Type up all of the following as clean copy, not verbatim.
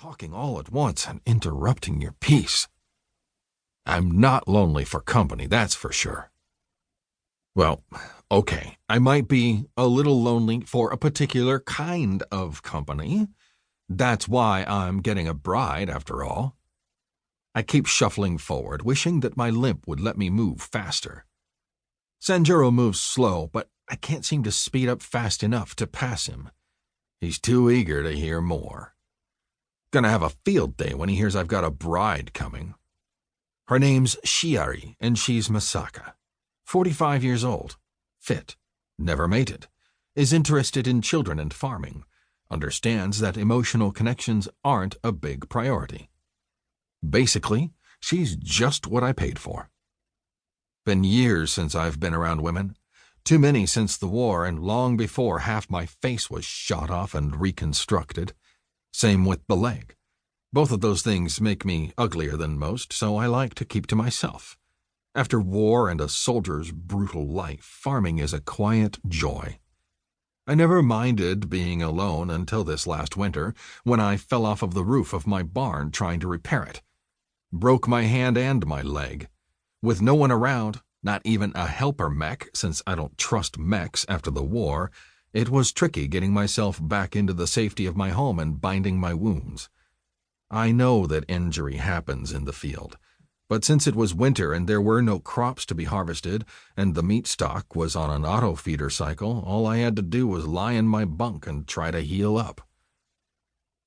talking all at once and interrupting your peace. I'm not lonely for company, that's for sure. Well, okay, I might be a little lonely for a particular kind of company. That's why I'm getting a bride, after all. I keep shuffling forward, wishing that my limp would let me move faster. Sanjuro moves slow, but I can't seem to speed up fast enough to pass him. He's too eager to hear more. Gonna have a field day when he hears I've got a bride coming. Her name's Shiari, and she's Masaka. 45 years old, fit, never mated, is interested in children and farming, understands that emotional connections aren't a big priority. Basically, she's just what I paid for. Been years since I've been around women, too many since the war and long before half my face was shot off and reconstructed. Same with the leg. Both of those things make me uglier than most, so I like to keep to myself. After war and a soldier's brutal life, farming is a quiet joy. I never minded being alone until this last winter, when I fell off of the roof of my barn trying to repair it. Broke my hand and my leg. With no one around, not even a helper mech, since I don't trust mechs after the war, it was tricky getting myself back into the safety of my home and binding my wounds. I know that injury happens in the field, but since it was winter and there were no crops to be harvested and the meat stock was on an auto feeder cycle, all I had to do was lie in my bunk and try to heal up.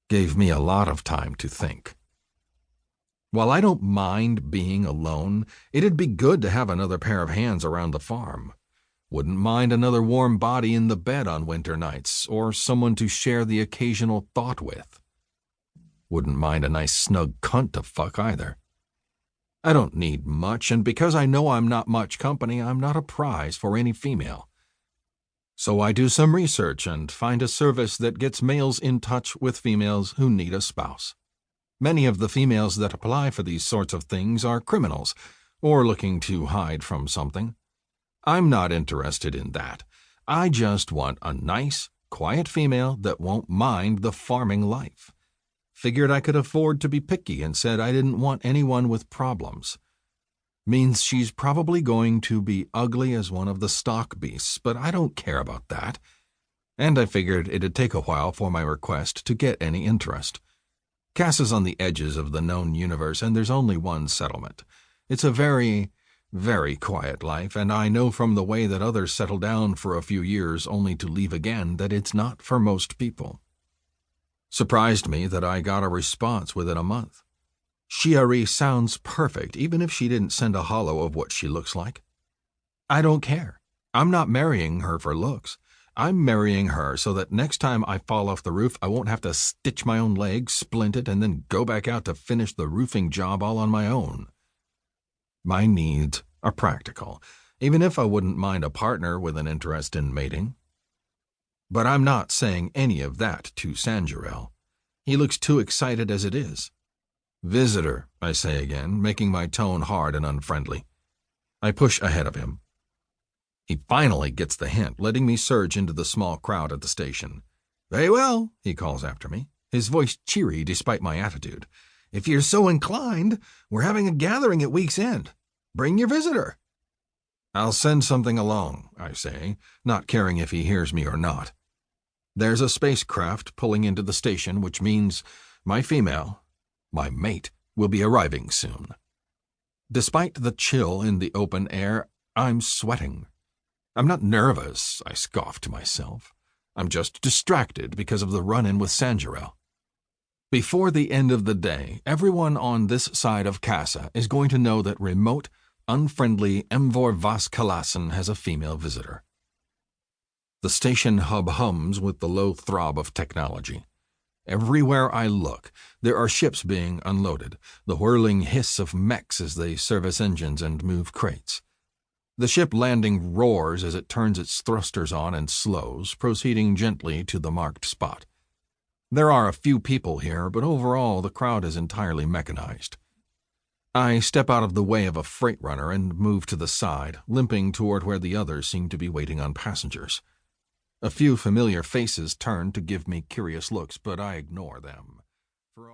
Gave me a lot of time to think. While I don't mind being alone, it'd be good to have another pair of hands around the farm. Wouldn't mind another warm body in the bed on winter nights, or someone to share the occasional thought with. Wouldn't mind a nice snug cunt to fuck either. I don't need much, and because I know I'm not much company, I'm not a prize for any female. So I do some research and find a service that gets males in touch with females who need a spouse. Many of the females that apply for these sorts of things are criminals, or looking to hide from something. I'm not interested in that. I just want a nice, quiet female that won't mind the farming life. Figured I could afford to be picky and said I didn't want anyone with problems. Means she's probably going to be ugly as one of the stock beasts, but I don't care about that. And I figured it'd take a while for my request to get any interest. Cassa's on the edges of the known universe, and there's only one settlement. It's a very, very quiet life, and I know from the way that others settle down for a few years only to leave again that it's not for most people. Surprised me that I got a response within a month. Shiari sounds perfect, even if she didn't send a holo of what she looks like. I don't care. I'm not marrying her for looks. I'm marrying her so that next time I fall off the roof, I won't have to stitch my own leg, splint it, and then go back out to finish the roofing job all on my own. My needs are practical, even if I wouldn't mind a partner with an interest in mating. But I'm not saying any of that to Sanjuro. He looks too excited as it is. Visitor, I say again, making my tone hard and unfriendly. I push ahead of him. He finally gets the hint, letting me surge into the small crowd at the station. Very well, he calls after me, his voice cheery despite my attitude. If you're so inclined, we're having a gathering at week's end. Bring your visitor. I'll send something along, I say, not caring if he hears me or not. There's a spacecraft pulling into the station, which means my female, my mate, will be arriving soon. Despite the chill in the open air, I'm sweating. I'm not nervous, I scoff to myself. I'm just distracted because of the run-in with Sanjuro. Before the end of the day, everyone on this side of Cassa is going to know that remote, unfriendly Emvor Vaskalassen has a female visitor. The station hub hums with the low throb of technology. Everywhere I look, there are ships being unloaded, the whirling hiss of mechs as they service engines and move crates. The ship landing roars as it turns its thrusters on and slows, proceeding gently to the marked spot. There are a few people here, but overall the crowd is entirely mechanized. I step out of the way of a freight runner and move to the side, limping toward where the others seem to be waiting on passengers. A few familiar faces turn to give me curious looks, but I ignore them. For all